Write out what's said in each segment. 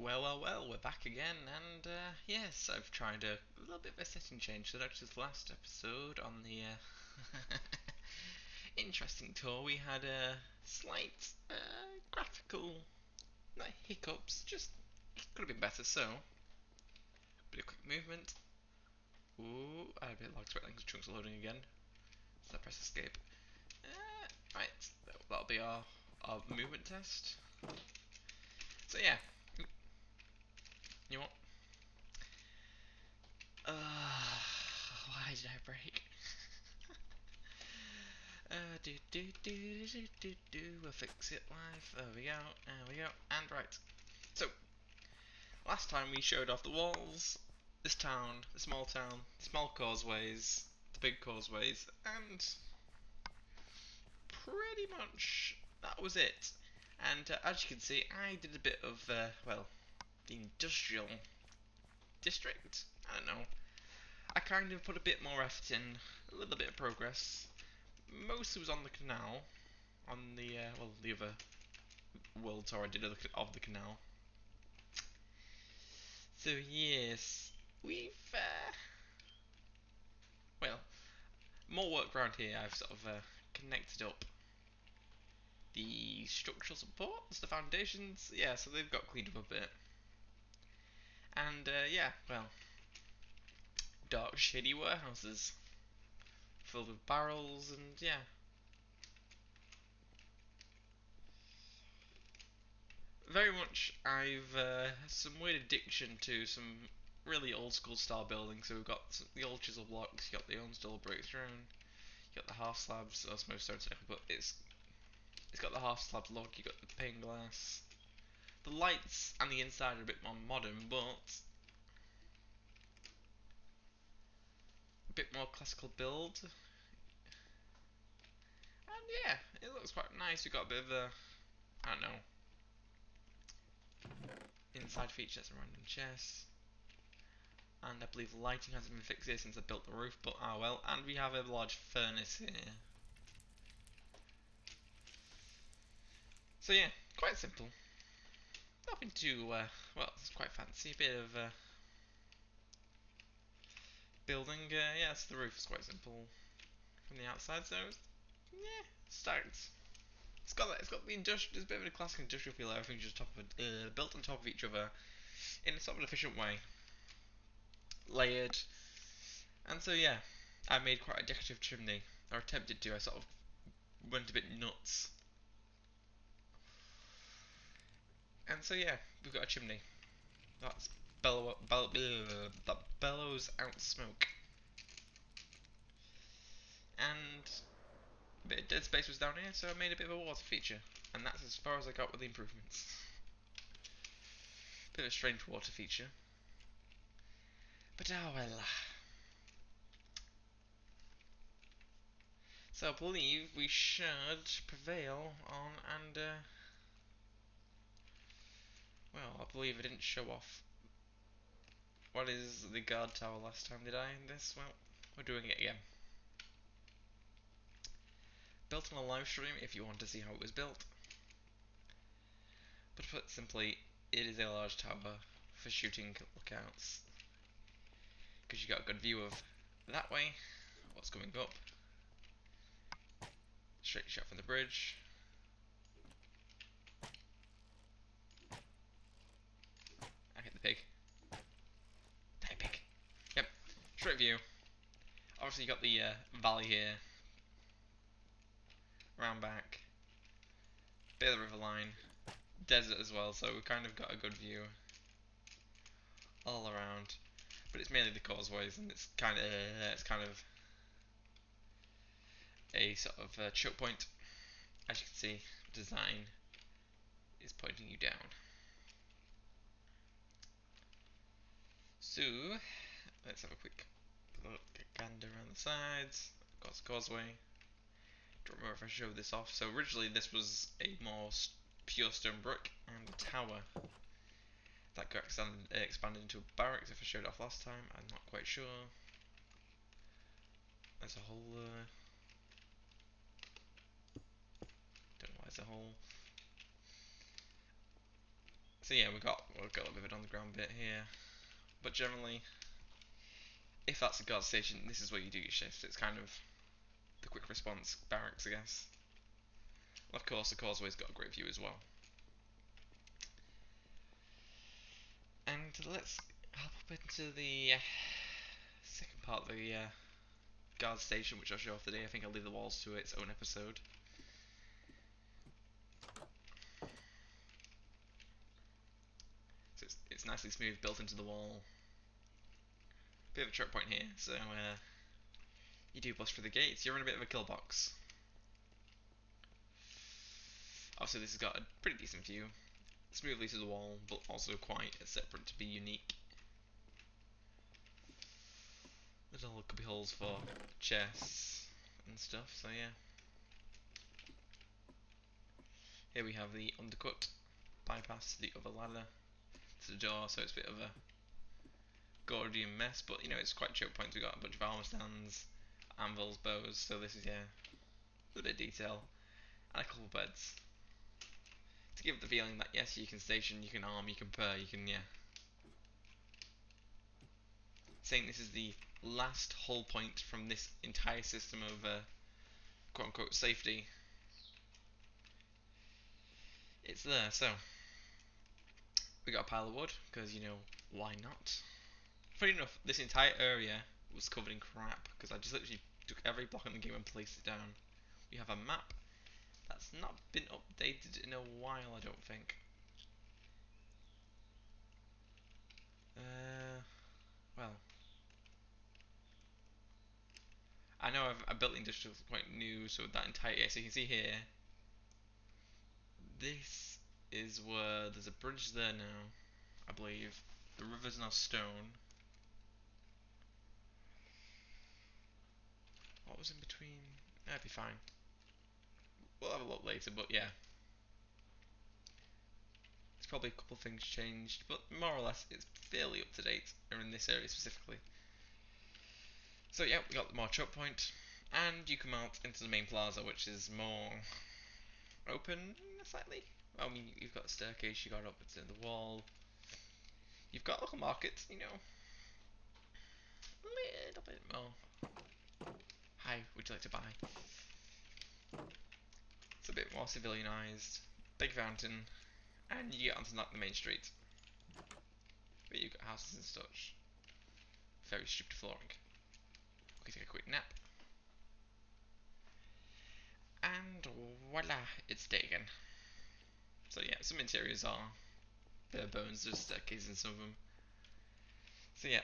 Well, we're back again, and yes, I've tried a little bit of a setting change. So that's the last episode on the interesting tour. We had a slight graphical hiccups, just could have been better. So, bit of quick movement. Ooh, I had a bit of expecting the chunks loading again. So I press escape. Right, that'll be our movement test. So yeah, you want? Uh, why did I break? We'll fix it live. There we go. There we go. And right. So, last time we showed off the walls, this town, the small causeways, the big causeways, and pretty much that was it. And as you can see, I did a bit of, the industrial district. I don't know. I kind of put a bit more effort in, a little bit of progress. Mostly was on the canal, on the, the other world tour I did of the canal. So yes, we've well, more work around here. I've sort of connected up the structural supports, the foundations. Yeah, so they've got cleaned up a bit. And yeah, well, dark, shady warehouses filled with barrels, and yeah, very much. I've some weird addiction to some really old school style buildings. So we've got the old chisel blocks, you got the old steel bricks thrown, you got the half slabs. That's most stone technical, but it's got the half slab log. You got the pane glass. The lights and the inside are a bit more modern, but a bit more classical build. And yeah, it looks quite nice. We've got a bit of a, I don't know, inside features, a random chest. And I believe the lighting hasn't been fixed here since I built the roof, but ah well. And we have a large furnace here. So yeah, quite simple. Nothing too, well, it's quite fancy. A bit of building. Yes, the roof is quite simple from the outside, so yeah, starts. It's got the industrial. There's a bit of a classic industrial feel. Everything's just built on top of each other in a sort of an efficient way, layered. And so yeah, I made quite a decorative chimney, or attempted to. I sort of went a bit nuts. And so yeah, we've got a chimney that's that bellows out smoke, and a bit of dead space was down here, so I made a bit of a water feature, and that's as far as I got with the improvements. Bit of a strange water feature, but ah well. So I believe we should prevail on, and well, I believe I didn't show off what is the guard tower last time, did I? In this, well, we're doing it again. Built on a live stream if you want to see how it was built. But put simply, it is a large tower for shooting lookouts, because you got a good view of that way, what's coming up. Straight shot from the bridge. I hit the pig. Die pig. Yep, straight view. Obviously you got the valley here, round back, bit of the river line, desert as well, so we kind of got a good view all around. But it's mainly the causeways, and it's kind of a sort of choke point. As you can see, design is pointing you down. So let's have a quick look, gander around the sides. Got the causeway. Don't remember if I showed this off. So originally this was a more pure stone brick, and the tower that got expanded into a barracks. If I showed it off last time, I'm not quite sure. There's a whole don't know why there's a whole So yeah, we've got a little bit of an underground bit here, but generally, if that's a guard station, this is where you do your shift. It's kind of the quick response barracks, I guess. Of course, the causeway's got a great view as well. And let's hop up into the second part of the guard station, which I'll show off today. I think I'll leave the walls to its own episode. So it's nicely smooth, built into the wall. Bit of a choke point here, so you do bust through the gates, you're in a bit of a kill box. Obviously this has got a pretty decent view, smoothly to the wall, but also quite separate to be unique. There's all cubby holes for chests and stuff, so yeah. Here we have the undercut bypass to the other ladder to the door, so it's a bit of a Gordian mess, but you know, it's quite choke points. We've got a bunch of armor stands, anvils, bows, so this is, yeah, a bit of detail, and a couple of beds. To give it the feeling that yes, you can station, you can arm, you can pair, you can, yeah. Saying this is the last whole point from this entire system of quote unquote safety. It's there, so we got a pile of wood, because you know, why not? Funny enough, this entire area was covered in crap, because I just literally took every block in the game and placed it down. We have a map that's not been updated in a while, I don't think. Well, I know I built the industrial quite new, so that entire, yeah, so you can see here, this is where there's a bridge there now, I believe. The river's now stone. What was in between? That'd be fine. We'll have a look later, but yeah. There's probably a couple of things changed, but more or less it's fairly up to date, or in this area specifically. So yeah, we got the more choke point, and you come out into the main plaza, which is more open slightly. I mean, you've got a staircase, you got up to the wall. You've got local markets, you know, a little bit more. Hi, would you like to buy? It's a bit more civilianized. Big fountain, and you get onto like the main street. But you've got houses and such. Very stupid flooring. We can take a quick nap. And voila, it's day again. So yeah, some interiors are bare bones, there's staircases in some of them. So yeah,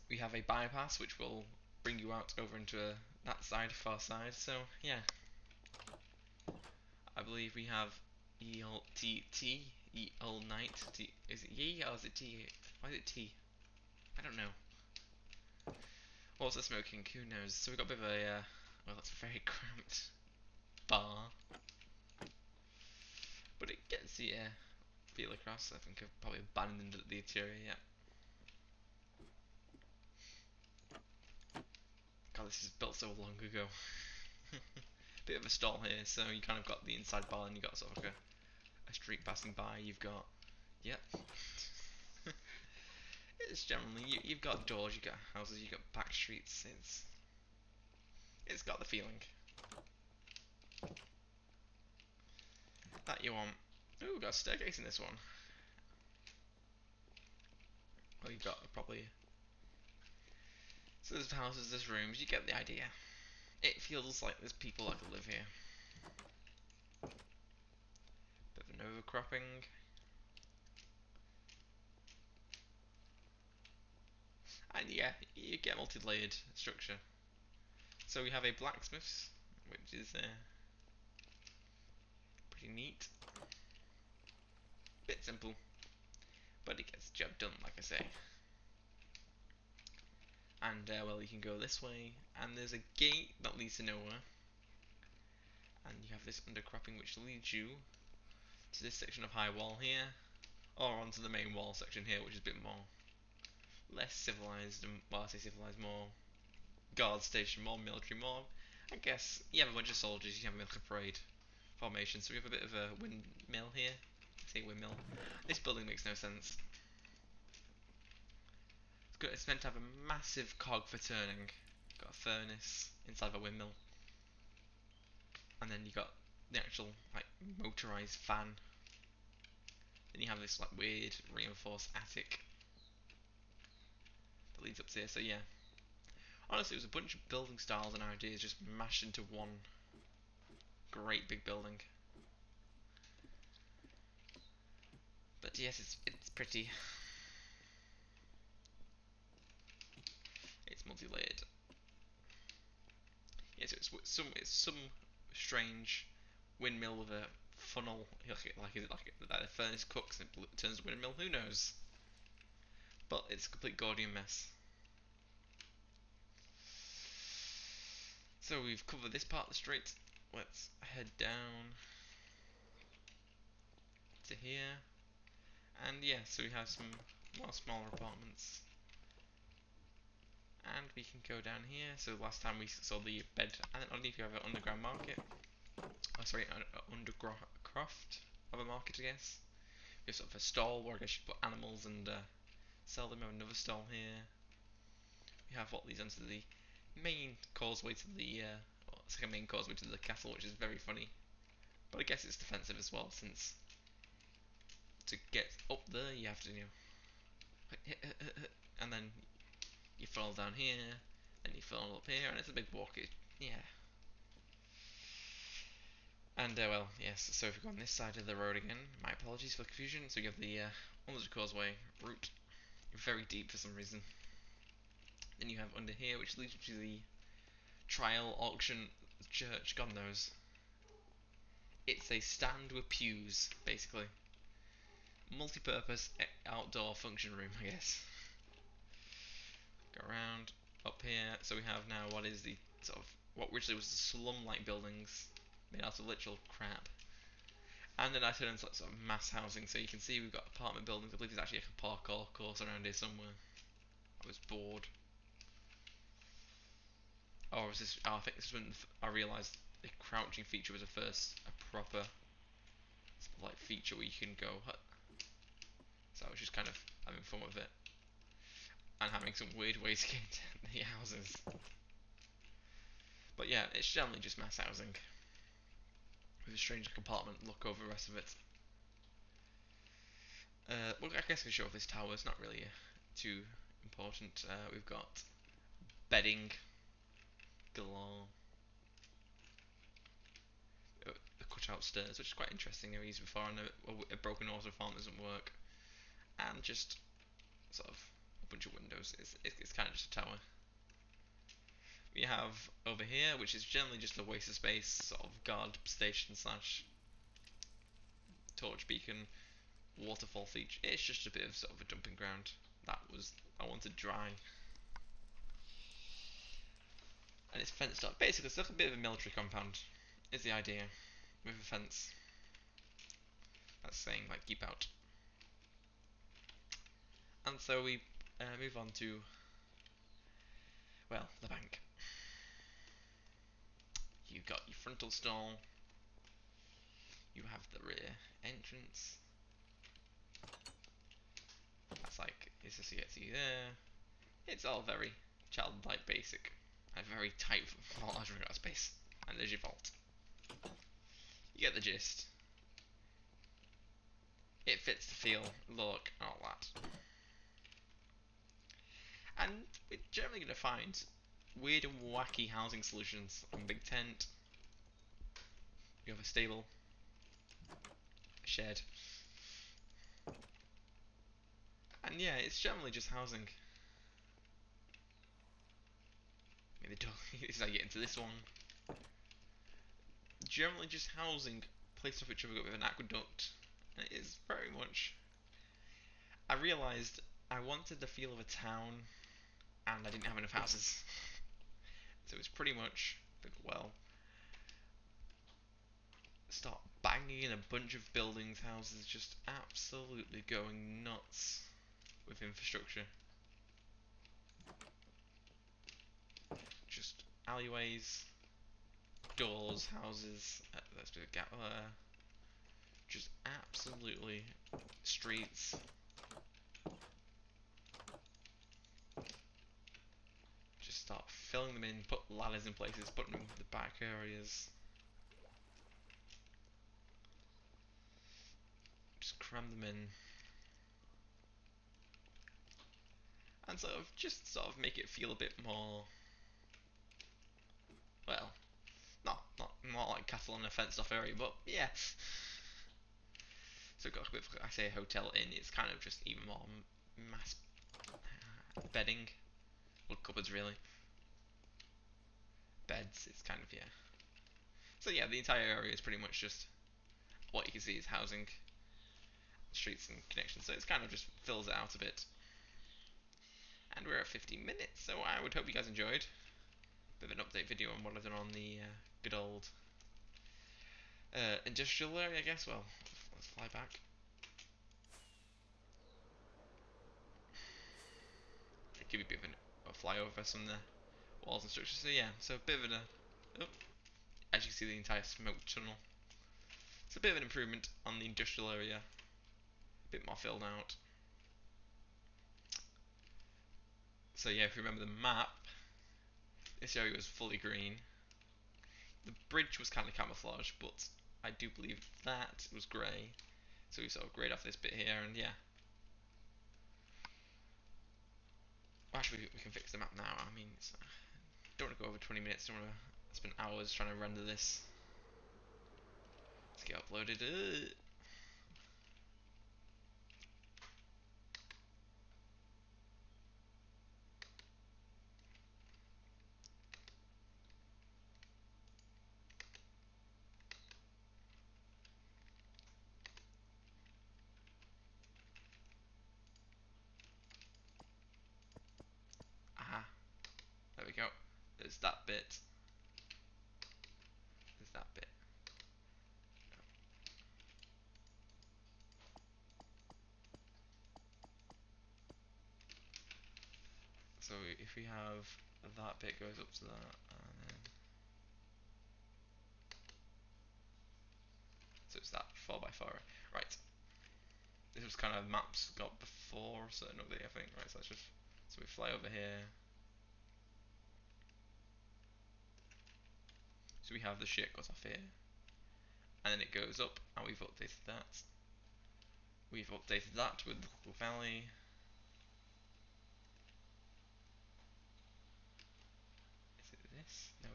we have a bypass which will bring you out over into that side, far side. So yeah, I believe we have ELTT, EL Night. T, is it Ye or is it T? Why is it T? I don't know. What's the smoking? Who knows? So we've got a bit of a, well, that's a very cramped bar. But it gets the feel across. I think I've probably abandoned the interior yet. God, this is built so long ago. Bit of a stall here, so you kind of got the inside bar and you got sort of like a street passing by. You've got, yep. It's generally, you've got doors, you've got houses, you've got back streets. It's got the feeling that you want. Ooh, got a staircase in this one. Well, you've got probably. So there's houses, there's rooms. You get the idea. It feels like there's people that could live here. Bit of an overcropping. And yeah, you get multi-layered structure. So we have a blacksmith, which is pretty neat. Bit simple, but it gets the job done, like I say. And well, you can go this way, and there's a gate that leads to nowhere. And you have this undercropping which leads you to this section of high wall here, or onto the main wall section here, which is a bit more less civilized, and well, I say civilized, more guard station, more military, more. I guess you have a bunch of soldiers, you have a military parade formation, so we have a bit of a windmill here. say windmill. This building makes no sense. It's good. It's meant to have a massive cog for turning. Got a furnace inside of a windmill, and then you got the actual like motorized fan. Then you have this like weird reinforced attic that leads up to here. So yeah, honestly, it was a bunch of building styles and ideas just mashed into one great big building. But yes, it's pretty. It's multi-layered. Yes, it's some strange windmill with a funnel. Like is it like a furnace cooks and it turns to windmill? Who knows? But it's a complete Gordian mess. So we've covered this part of the street. Let's head down to here. And yeah, so we have some more smaller apartments. And we can go down here. So last time we saw the bed, and underneath you have an underground market. Oh, sorry, an undercroft of a market, I guess. We have sort of a stall where I guess you put animals and sell them. We have another stall here. We have what leads onto the main causeway to the, well, it's like a main causeway to the castle, which is very funny. But I guess it's defensive as well, since to get up there you have to, and then you fall down here, and you fall up here, and it's a big walk. Yeah. And well, yes. So if you go on this side of the road again, my apologies for the confusion. So you have the under the causeway route, very deep for some reason. Then you have under here, which leads you to the trial auction church. God knows. It's a stand with pews, basically. Multi-purpose outdoor function room, I guess. Go around up here. So we have now what is the sort of what originally was the slum-like buildings made out of literal crap. And then I turned into like sort of mass housing. So you can see we've got apartment buildings. I believe there's actually like a parkour course around here somewhere. I was bored. Or was this? Oh, I think this is when I realised the crouching feature was a proper like feature where you can go. So I was just kind of having fun with it and having some weird ways to get into the houses. But yeah, it's generally just mass housing with a strange compartment look over the rest of it. Well, I guess I can show off this tower. It's not really too important. We've got bedding galore. The cut-out stairs, which is quite interesting. I've used before. I know a broken auto farm doesn't work, and just sort of a bunch of windows. It's kind of just a tower. We have over here, which is generally just a waste of space, sort of guard station slash torch beacon, waterfall feature. It's just a bit of sort of a dumping ground. I wanted dry. And it's fenced up. Basically, it's like a bit of a military compound, is the idea, with a fence. That's saying, like, keep out. And so we move on to, well, the bank. You've got your frontal stall. You have the rear entrance. That's like, it's just to get to you there. It's all very childlike basic. A very tight vault has regard space. And there's your vault. You get the gist. It fits the feel, look, and all that. And we're generally going to find weird and wacky housing solutions on Big Tent. You have a stable, a shed. And yeah, it's generally just housing. Maybe as I get into this one. Generally just housing placed off each other with an aqueduct. And it is very much. I realised I wanted the feel of a town and I didn't have enough houses. So it's pretty much, well, start banging in a bunch of buildings, houses, just absolutely going nuts with infrastructure. Just alleyways, doors, houses, let's do a gap there. Just absolutely streets. Just start filling them in, put ladders in places, put them in the back areas. Just cram them in. And sort of make it feel a bit more, well, not like Castle in a fenced off area, but yeah. So we've got a bit of, I say a hotel inn, it's kind of just even more mass bedding. Well, cupboards really. Beds, it's kind of, yeah. So yeah, the entire area is pretty much just, what you can see is housing, streets and connections, so it's kind of just fills it out a bit. And we're at 15 minutes, so I would hope you guys enjoyed. Bit of an update video on what I've done on the good old industrial area, I guess. Well, let's fly back. Give you a bit of a flyover some of the walls and structures. So yeah, so a bit of oh, as you can see, the entire smoke tunnel. It's a bit of an improvement on the industrial area. A bit more filled out. So yeah, if you remember the map, this area was fully green. The bridge was kind of camouflage, but I do believe that was grey. So we sort of grayed off this bit here, and yeah. Well, actually, we can fix the map now. I mean, don't want to go over 20 minutes. Don't want to spend hours trying to render this. Let's get uploaded. Aha. There we go. There's that bit. There's that bit. So if we have that bit goes up to that, and then so it's that 4x4. Right. This was kind of maps got before a certain update, I think. Right. So let's just we fly over here. So we have the shit goes off here, and then it goes up, and we've updated that. We've updated that with the valley. Is it this? No,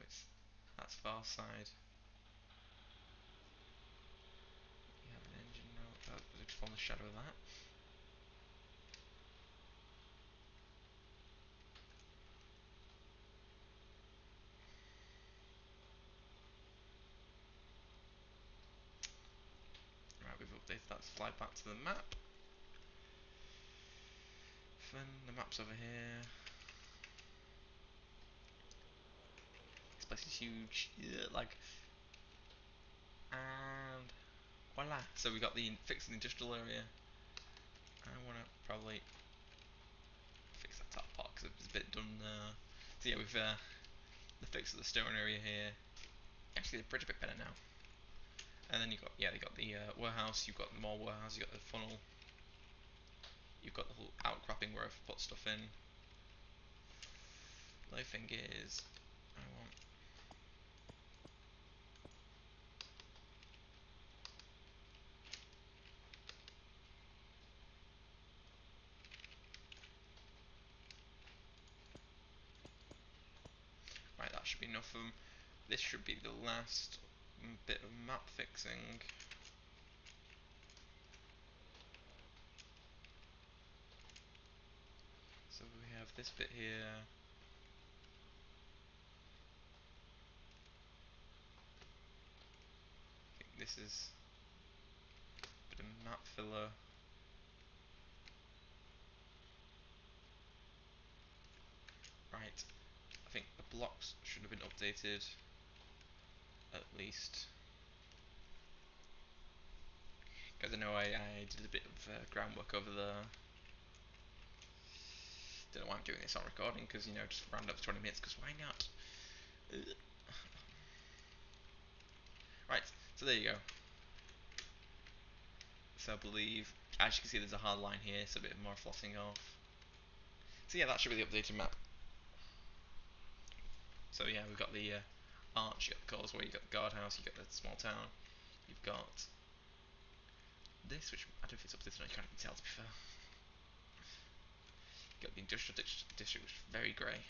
that's far side. We have an engine note. That just form the shadow of that. Right, we've updated that. Let's fly back to the map. Then the map's over here. This place is huge. Yeah, like, and voila. So we got the fixed the industrial area. I want to probably fix that top part because it's a bit done. So yeah, we've the fix of the stone area here. Actually, the bridge a bit better now. And then you got they got the warehouse. You've got more warehouse. You got the funnel. You've got the whole outcropping where I've put stuff in. The only thing is, I want right. That should be enough of them. This should be the last bit of map fixing. So we have this bit here. I think this is a bit of map filler. Right. I think the blocks should have been updated at least. Because I know I did a bit of groundwork over the. Don't know why I'm doing this on recording because just round up to 20 minutes because why not? Right, so there you go. So I believe, as you can see, there's a hard line here, so a bit more flossing off. So yeah, that should be the updated map. So yeah, we've got the arch, you've got the causeway, you've got the guardhouse, you've got the small town, you've got this, which I don't think it's updated, I can't even tell to be fair. You've got the industrial district, which is very grey.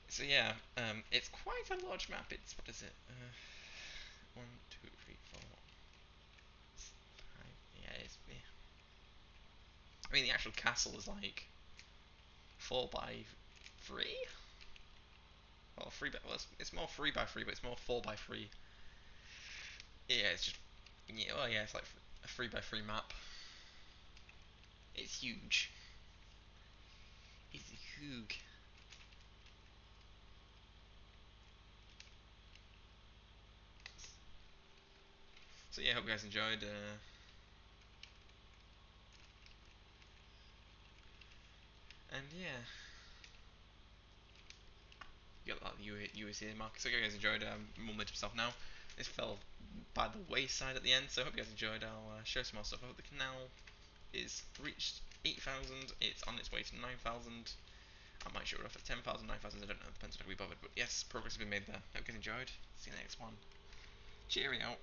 So yeah, it's quite a large map. It's, what is it? 1, 2, 3, 4, 5. Yeah, it's. Yeah. I mean, the actual castle is like 4 by 3. Well, 3 by. Well, it's more 3 by 3, but it's more 4 by 3. Yeah, it's just. Yeah, well, yeah, it's like a 3 by 3 map. It's huge. It's huge. So yeah, hope you guys enjoyed. And yeah, you got that US here mark. So I hope you guys enjoyed. Mumbling to myself now. This fell by the wayside at the end, so I hope you guys enjoyed. I'll show some more stuff. I hope the canal is reached 8,000. It's on its way to 9,000. I might show it off at 10,000, 9,000. I don't know. Depends on how we bothered. But yes, progress has been made there. Hope you guys enjoyed. See you in the next one. Cheerio.